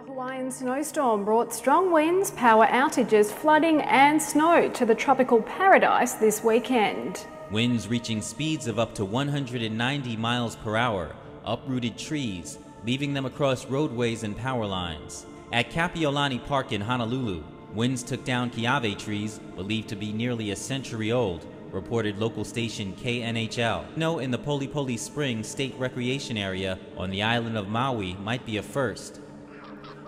A Hawaiian snowstorm brought strong winds, power outages, flooding and snow to the tropical paradise this weekend. Winds reaching speeds of up to 190 miles per hour uprooted trees, leaving them across roadways and power lines. At Kapiolani Park in Honolulu, winds took down kiave trees believed to be nearly a century old, reported local station KNHL. Snow in the Polipoli Springs State Recreation Area on the island of Maui might be a first.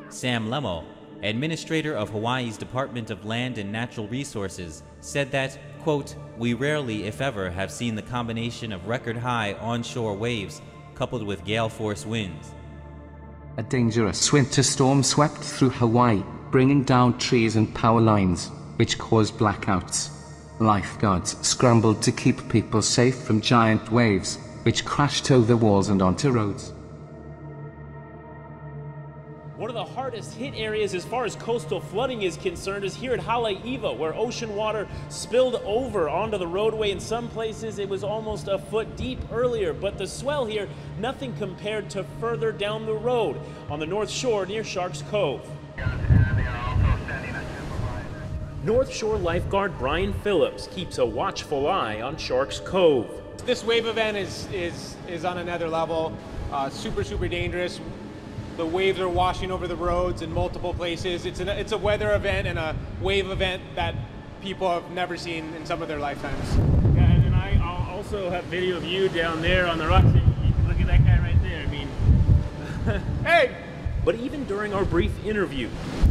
Sam Lemo, administrator of Hawaii's Department of Land and Natural Resources, said that, quote, "We rarely, if ever, have seen the combination of record-high onshore waves coupled with gale-force winds." A dangerous winter storm swept through Hawaii, bringing down trees and power lines, which caused blackouts. Lifeguards scrambled to keep people safe from giant waves, which crashed over walls and onto roads. One of the hardest hit areas as far as coastal flooding is concerned is here at Haleiwa, where ocean water spilled over onto the roadway. In some places it was almost a foot deep earlier, but the swell here, nothing compared to further down the road on the North Shore near Sharks Cove. North Shore lifeguard Brian Phillips keeps a watchful eye on Sharks Cove. This wave event is on another level, super dangerous. The waves are washing over the roads in multiple places. It's a weather event and a wave event that people have never seen in some of their lifetimes. Yeah, and then I also have video of you down there on the rocks. You can look at that guy right there. I mean, hey! But even during our brief interview,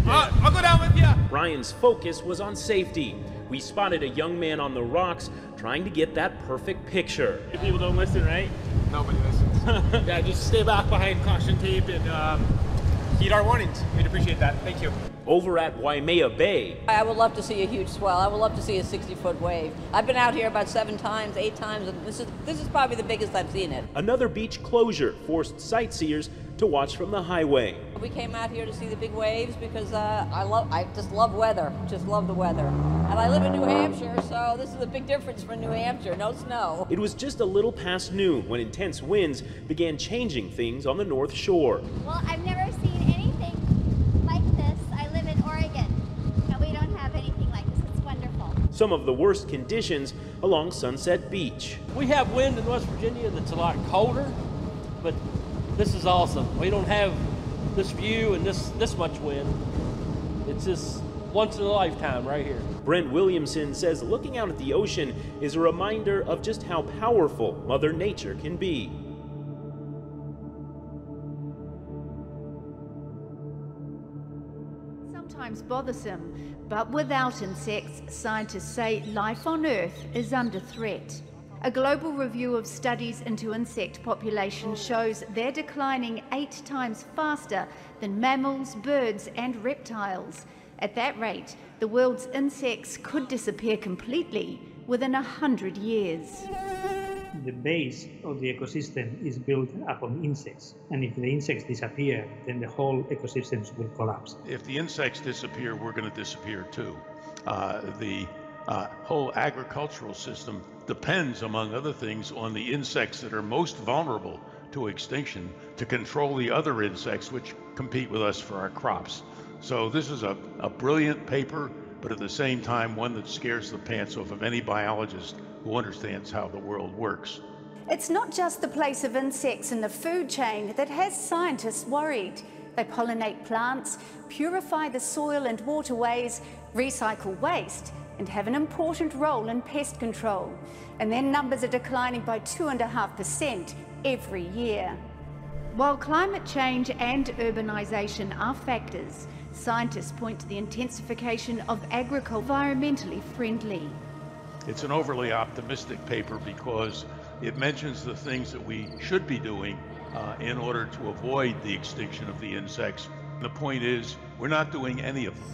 I'll go down with you. Brian's focus was on safety. We spotted a young man on the rocks trying to get that perfect picture. If people don't listen, right? Nobody listens. Yeah, just stay back behind caution tape and heed our warnings. We'd appreciate that. Thank you. Over at Waimea Bay, I would love to see a huge swell. I would love to see a 60-foot wave. I've been out here about 7 times, 8 times, and this is probably the biggest I've seen it. another beach closure forced sightseers to watch from the highway. We came out here to see the big waves because I just love weather, just love the weather. And I live in New Hampshire, so this is a big difference for New Hampshire, no snow. It was just a little past noon when intense winds began changing things on the North Shore. Well, I've never seen anything like this. I live in Oregon, and we don't have anything like this. It's wonderful. Some of the worst conditions along Sunset Beach. We have wind in West Virginia that's a lot colder, but this is awesome. We don't have this view and this much wind. It's just once in a lifetime right here. Brent Williamson says looking out at the ocean is a reminder of just how powerful Mother Nature can be. Sometimes bothersome, but without insects, scientists say life on Earth is under threat. A global review of studies into insect populations shows they're declining 8 times faster than mammals, birds, and reptiles. At that rate, the world's insects could disappear completely within 100 years. The base of the ecosystem is built upon insects, and if the insects disappear, then the whole ecosystems will collapse. If the insects disappear, we're going to disappear too. The whole agricultural system depends, among other things, on the insects that are most vulnerable to extinction to control the other insects which compete with us for our crops. So this is a brilliant paper, but at the same time one that scares the pants off of any biologist who understands how the world works. It's not just the place of insects in the food chain that has scientists worried. They pollinate plants, purify the soil and waterways, recycle waste, and have an important role in pest control. And their numbers are declining by 2.5% every year. While climate change and urbanisation are factors, scientists point to the intensification of agriculture environmentally friendly. It's an overly optimistic paper because it mentions the things that we should be doing in order to avoid the extinction of the insects. The point is, we're not doing any of them.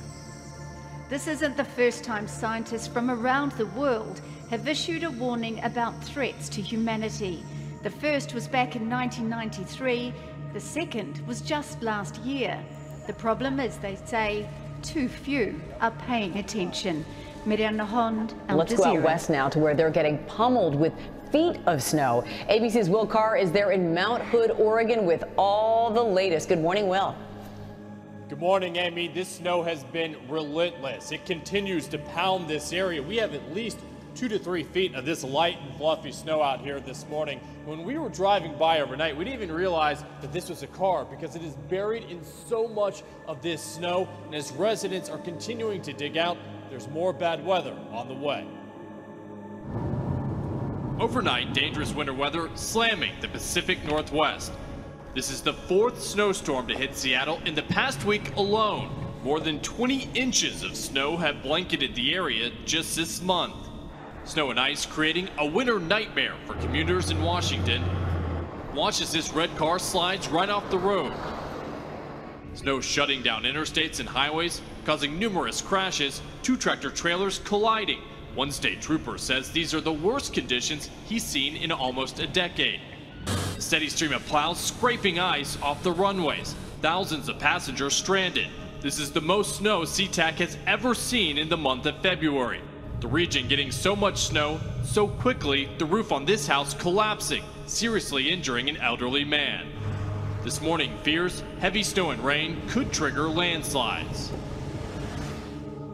This isn't the first time scientists from around the world have issued a warning about threats to humanity. The first was back in 1993, the second was just last year. The problem is, they say, too few are paying attention. Miriam Nahond, Al Jazeera. Let's go out west now to where they're getting pummeled with feet of snow. ABC's Will Carr is there in Mount Hood, Oregon with all the latest. Good morning, Will. Good morning, Amy. This snow has been relentless. It continues to pound this area. We have at least 2 to 3 feet of this light and fluffy snow out here this morning. When we were driving by overnight, we didn't even realize that this was a car because it is buried in so much of this snow. And as residents are continuing to dig out, there's more bad weather on the way. Overnight, dangerous winter weather slamming the Pacific Northwest. This is the 4th snowstorm to hit Seattle in the past week alone. More than 20 inches of snow have blanketed the area just this month. Snow and ice creating a winter nightmare for commuters in Washington. Watch as this red car slides right off the road. Snow shutting down interstates and highways, causing numerous crashes, 2 tractor trailers colliding. One state trooper says these are the worst conditions he's seen in almost a decade. A steady stream of plows scraping ice off the runways. Thousands of passengers stranded. This is the most snow SeaTac has ever seen in the month of February. The region getting so much snow so quickly, the roof on this house collapsing, seriously injuring an elderly man. This morning, fears heavy snow and rain could trigger landslides.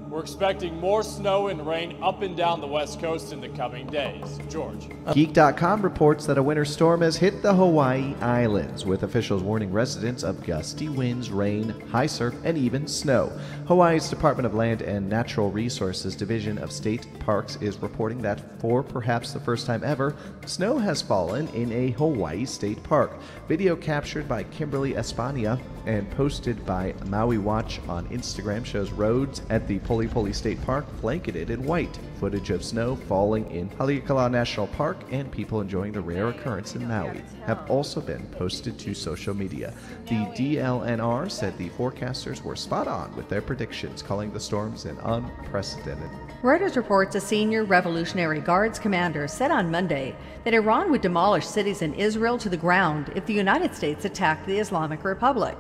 We're expecting more snow and rain up and down the West Coast in the coming days. George. Geek.com reports that a winter storm has hit the Hawaii Islands, with officials warning residents of gusty winds, rain, high surf, and even snow. Hawaii's Department of Land and Natural Resources Division of State Parks is reporting that for perhaps the first time ever, snow has fallen in a Hawaii state park. Video captured by Kimberly Espana and posted by Maui Watch on Instagram shows roads at the Poli State Park blanketed in white. Footage of snow falling in Haleakala National Park and people enjoying the rare occurrence in Maui have also been posted to social media. The DLNR said the forecasters were spot on with their predictions, calling the storms an unprecedented. Reuters reports a senior Revolutionary Guards commander said on Monday that Iran would demolish cities in Israel to the ground if the United States attacked the Islamic Republic.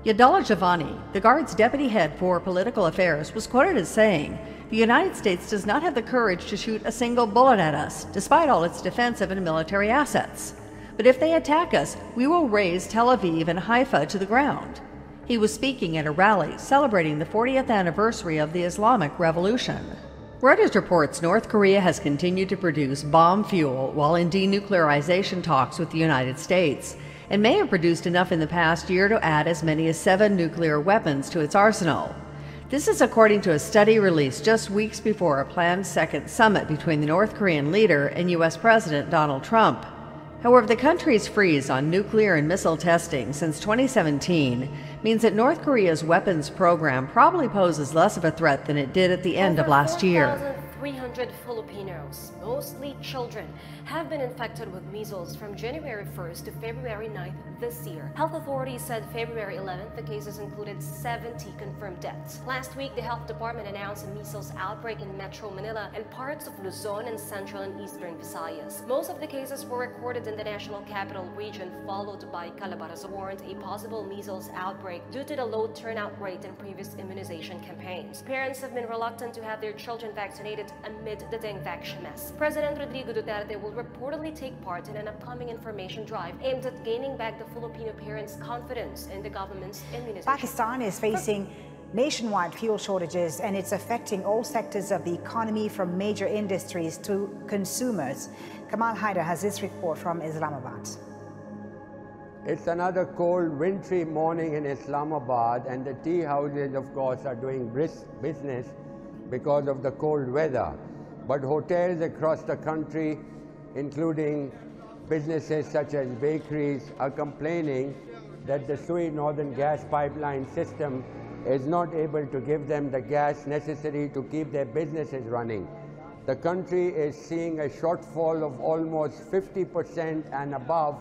Yadallah Javani, the Guard's deputy head for political affairs, was quoted as saying, "The United States does not have the courage to shoot a single bullet at us, despite all its defensive and military assets. But if they attack us, we will raze Tel Aviv and Haifa to the ground." He was speaking at a rally celebrating the 40th anniversary of the Islamic Revolution. Reuters reports North Korea has continued to produce bomb fuel while in denuclearization talks with the United States, and may have produced enough in the past year to add as many as 7 nuclear weapons to its arsenal. This is according to a study released just weeks before a planned second summit between the North Korean leader and U.S. President Donald Trump. However, the country's freeze on nuclear and missile testing since 2017 means that North Korea's weapons program probably poses less of a threat than it did at the end of last year. 300 Filipinos, mostly children, have been infected with measles from January 1st to February 9th this year. Health authorities said February 11th the cases included 70 confirmed deaths. Last week, the health department announced a measles outbreak in Metro Manila and parts of Luzon and Central and Eastern Visayas. Most of the cases were recorded in the national capital region, followed by Calabarzon warned a possible measles outbreak due to the low turnout rate in previous immunization campaigns. Parents have been reluctant to have their children vaccinated amid the dengue vaccine mess. President Rodrigo Duterte will reportedly take part in an upcoming information drive aimed at gaining back the Filipino parents' confidence in the government's immunization. Pakistan is facing nationwide fuel shortages, and it's affecting all sectors of the economy, from major industries to consumers. Kamal Haider has this report from Islamabad. It's another cold, wintry morning in Islamabad, and the tea houses, of course, are doing brisk business because of the cold weather. But hotels across the country, including businesses such as bakeries, are complaining that the Sui Northern gas pipeline system is not able to give them the gas necessary to keep their businesses running. The country is seeing a shortfall of almost 50% and above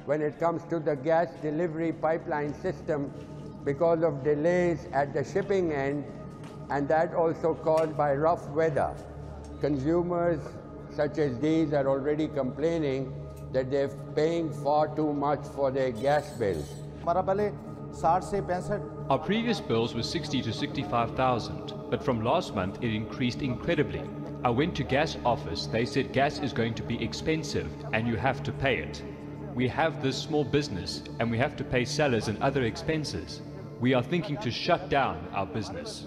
when it comes to the gas delivery pipeline system because of delays at the shipping end, and that also caused by rough weather. Consumers such as these are already complaining that they're paying far too much for their gas bills. Our previous bills were 60 to 65,000, but from last month it increased incredibly. I went to gas office, they said gas is going to be expensive and you have to pay it. We have this small business and we have to pay sellers and other expenses. we are thinking to shut down our business.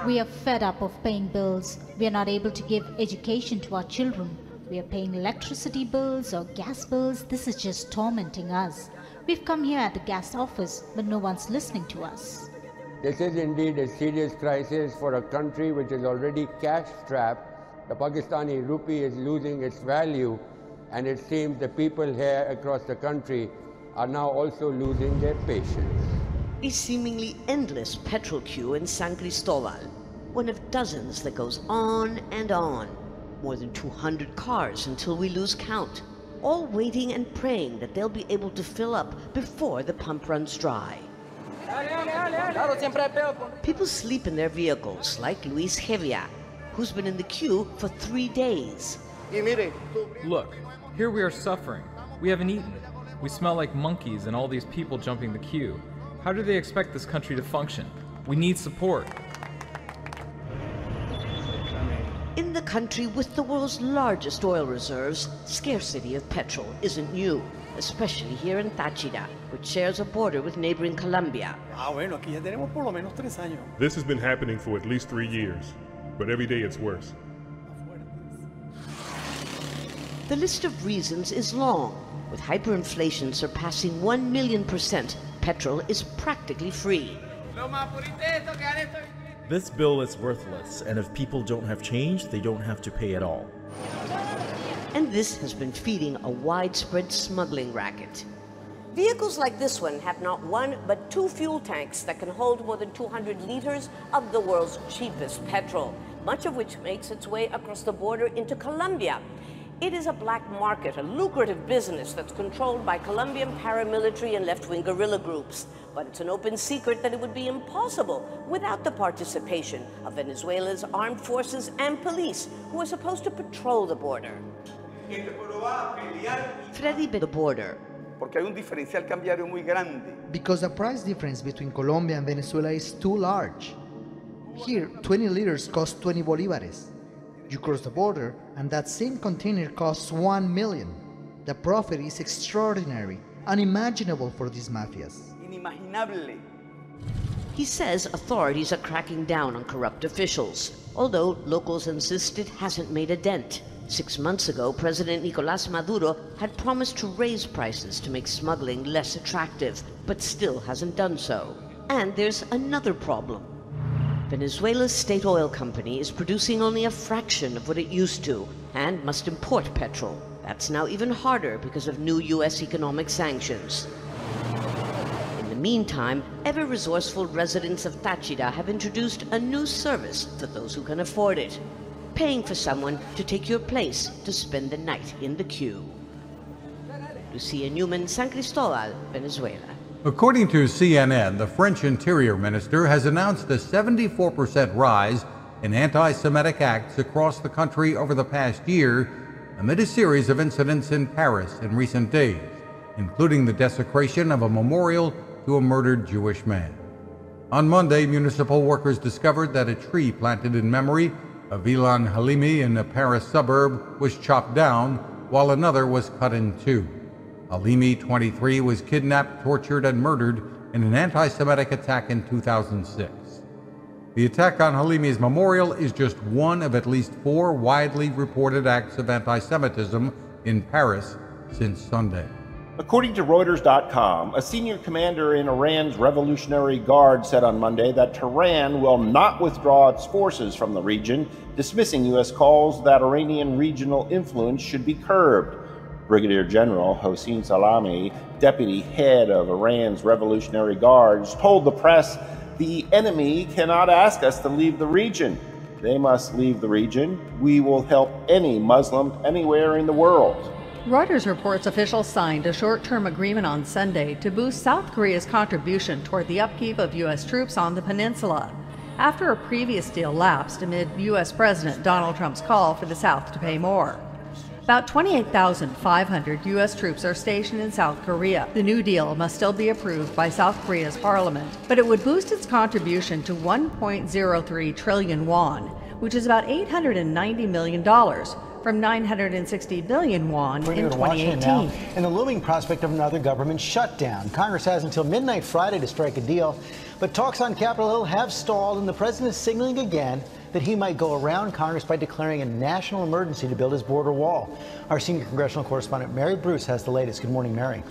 We are fed up of paying bills. We are not able to give education to our children. We are paying electricity bills or gas bills. This is just tormenting us. We've come here at the gas office, but no one's listening to us. This is indeed a serious crisis for a country which is already cash-strapped. The Pakistani rupee is losing its value, and it seems the people here across the country are now also losing their patience. A seemingly endless petrol queue in San Cristobal, one of dozens that goes on and on. More than 200 cars until we lose count, all waiting and praying that they'll be able to fill up before the pump runs dry. People sleep in their vehicles, like Luis Hevia, who's been in the queue for 3 days. Look, here we are suffering. We haven't eaten. We smell like monkeys and all these people jumping the queue. How do they expect this country to function? We need support. In the country with the world's largest oil reserves, scarcity of petrol isn't new, especially here in Táchira, which shares a border with neighboring Colombia. This has been happening for at least 3 years, but every day it's worse. The list of reasons is long. With hyperinflation surpassing 1,000,000%, petrol is practically free. This bill is worthless, and if people don't have change, they don't have to pay at all. And this has been feeding a widespread smuggling racket. Vehicles like this one have not one but 2 fuel tanks that can hold more than 200 liters of the world's cheapest petrol, much of which makes its way across the border into Colombia. It is a black market, a lucrative business that's controlled by Colombian paramilitary and left-wing guerrilla groups. But it's an open secret that it would be impossible without the participation of Venezuela's armed forces and police, who are supposed to patrol the border. Freddy the border. Because the price difference between Colombia and Venezuela is too large. Here, 20 liters cost 20 bolívares. You cross the border, and that same container costs 1 million. The profit is extraordinary, unimaginable for these mafias. He says authorities are cracking down on corrupt officials, although locals insist it hasn't made a dent. 6 months ago, President Nicolás Maduro had promised to raise prices to make smuggling less attractive, but still hasn't done so. And there's another problem. Venezuela's state oil company is producing only a fraction of what it used to and must import petrol. That's now even harder because of new U.S. economic sanctions. In the meantime, ever-resourceful residents of Táchira have introduced a new service for those who can afford it: paying for someone to take your place to spend the night in the queue. Lucia Newman, San Cristobal, Venezuela. According to CNN, the French Interior Minister has announced a 74% rise in anti-Semitic acts across the country over the past year, amid a series of incidents in Paris in recent days, including the desecration of a memorial to a murdered Jewish man. On Monday, municipal workers discovered that a tree planted in memory of Ilan Halimi in a Paris suburb was chopped down, while another was cut in two. Halimi, 23, was kidnapped, tortured, and murdered in an anti-Semitic attack in 2006. The attack on Halimi's memorial is just one of at least 4 widely reported acts of anti-Semitism in Paris since Sunday. According to Reuters.com, a senior commander in Iran's Revolutionary Guard said on Monday that Tehran will not withdraw its forces from the region, dismissing U.S. calls that Iranian regional influence should be curbed. Brigadier General Hossein Salami, deputy head of Iran's Revolutionary Guards, told the press, "The enemy cannot ask us to leave the region. They must leave the region. We will help any Muslim anywhere in the world." Reuters reports officials signed a short-term agreement on Sunday to boost South Korea's contribution toward the upkeep of U.S. troops on the peninsula, after a previous deal lapsed amid U.S. President Donald Trump's call for the South to pay more. About 28,500 U.S. troops are stationed in South Korea. The new deal must still be approved by South Korea's parliament, but it would boost its contribution to 1.03 trillion won, which is about $890 million, from 960 billion won We're in to Washington 2018. now, and the looming prospect of another government shutdown. Congress has until midnight Friday to strike a deal, but talks on Capitol Hill have stalled, and the president is signaling again that he might go around Congress by declaring a national emergency to build his border wall. Our senior congressional correspondent Mary Bruce has the latest. Good morning, Mary.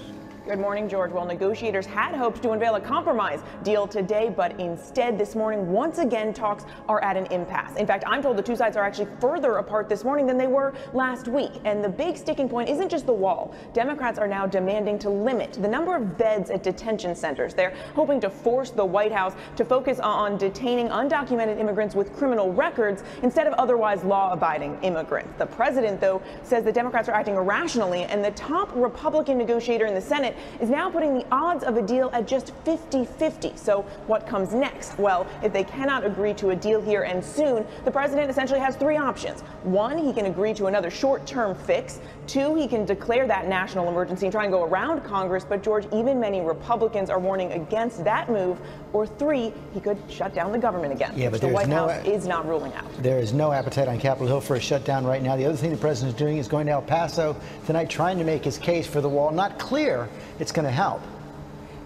Good morning, George. Well, negotiators had hoped to unveil a compromise deal today, but instead this morning, once again, talks are at an impasse. In fact, I'm told the two sides are actually further apart this morning than they were last week. And the big sticking point isn't just the wall. Democrats are now demanding to limit the number of beds at detention centers. They're hoping to force the White House to focus on detaining undocumented immigrants with criminal records instead of otherwise law-abiding immigrants. The president, though, says the Democrats are acting irrationally, and the top Republican negotiator in the Senate is now putting the odds of a deal at just 50-50. So what comes next? Well, if they cannot agree to a deal here and soon, the president essentially has three options. One, he can agree to another short-term fix. Two, he can declare that national emergency and try and go around Congress. But, George, even many Republicans are warning against that move. Or three, he could shut down the government again, which the White House is not ruling out. There is no appetite on Capitol Hill for a shutdown right now. The other thing the president is doing is going to El Paso tonight, trying to make his case for the wall. Not clear it's going to help.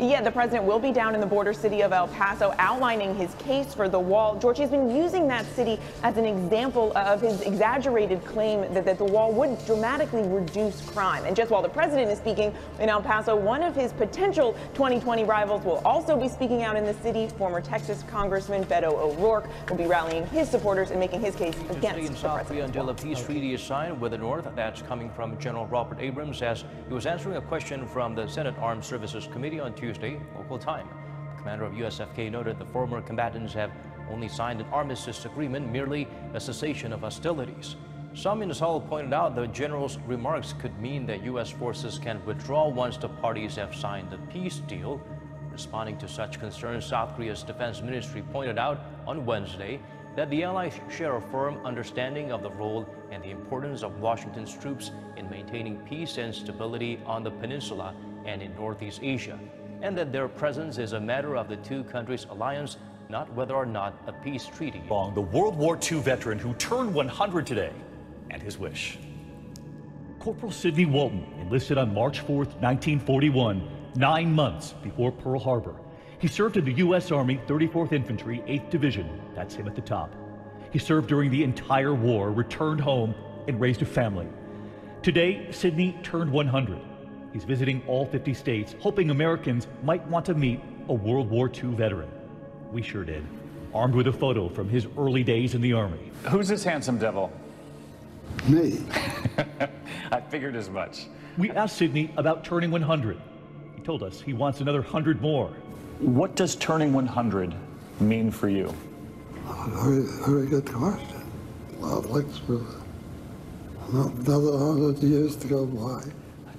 Yeah, the president will be down in the border city of El Paso outlining his case for the wall. George, he's been using that city as an example of his exaggerated claim that the wall would dramatically reduce crime. And just while the president is speaking in El Paso, one of his potential 2020 rivals will also be speaking out in the city. Former Texas Congressman Beto O'Rourke will be rallying his supporters and making his case against the South Korea until a peace treaty is signed with the North. That's coming from General Robert Abrams as he was answering a question from the Senate Armed Services Committee on Tuesday, local time. The commander of USFK noted the former combatants have only signed an armistice agreement, merely a cessation of hostilities. Some in Seoul pointed out the general's remarks could mean that U.S. forces can withdraw once the parties have signed the peace deal. Responding to such concerns, South Korea's defense ministry pointed out on Wednesday that the allies share a firm understanding of the role and the importance of Washington's troops in maintaining peace and stability on the peninsula and in Northeast Asia, and that their presence is a matter of the two countries' alliance, not whether or not a peace treaty. The World War II veteran who turned 100 today, and his wish. Corporal Sidney Walton enlisted on March 4th, 1941, 9 months before Pearl Harbor. He served in the U.S. Army 34th Infantry, 8th Division. That's him at the top. He served during the entire war, returned home, and raised a family. Today, Sidney turned 100. He's visiting all 50 states, hoping Americans might want to meet a World War II veteran. We sure did. Armed with a photo from his early days in the Army. Who's this handsome devil? Me. I figured as much. We asked Sidney about turning 100. He told us he wants another 100 more. What does turning 100 mean for you? Very good question. Well, like another 100 years to go by.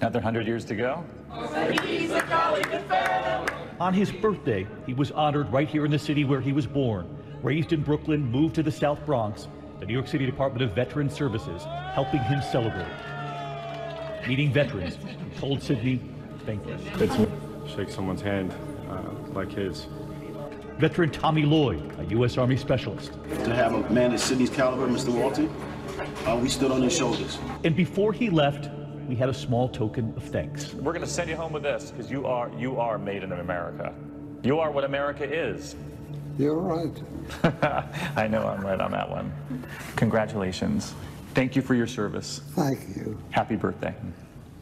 Another 100 years to go? On his birthday, he was honored right here in the city where he was born. Raised in Brooklyn, moved to the South Bronx, the New York City Department of Veterans Services helping him celebrate. Meeting veterans, he told Sidney, thank you. It's shake someone's hand like his. Veteran Tommy Lloyd, a U.S. Army specialist. To have a man at Sidney's caliber, Mr. Walton, we stood on his shoulders. And before he left, we had a small token of thanks. We're going to send you home with this because you are made in America. You are what America is. You're right. I know I'm right on that one. Congratulations. Thank you for your service. Thank you. Happy birthday.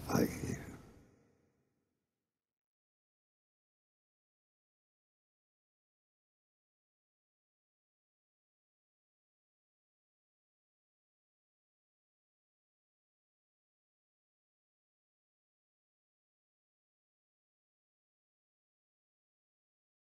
Thank you.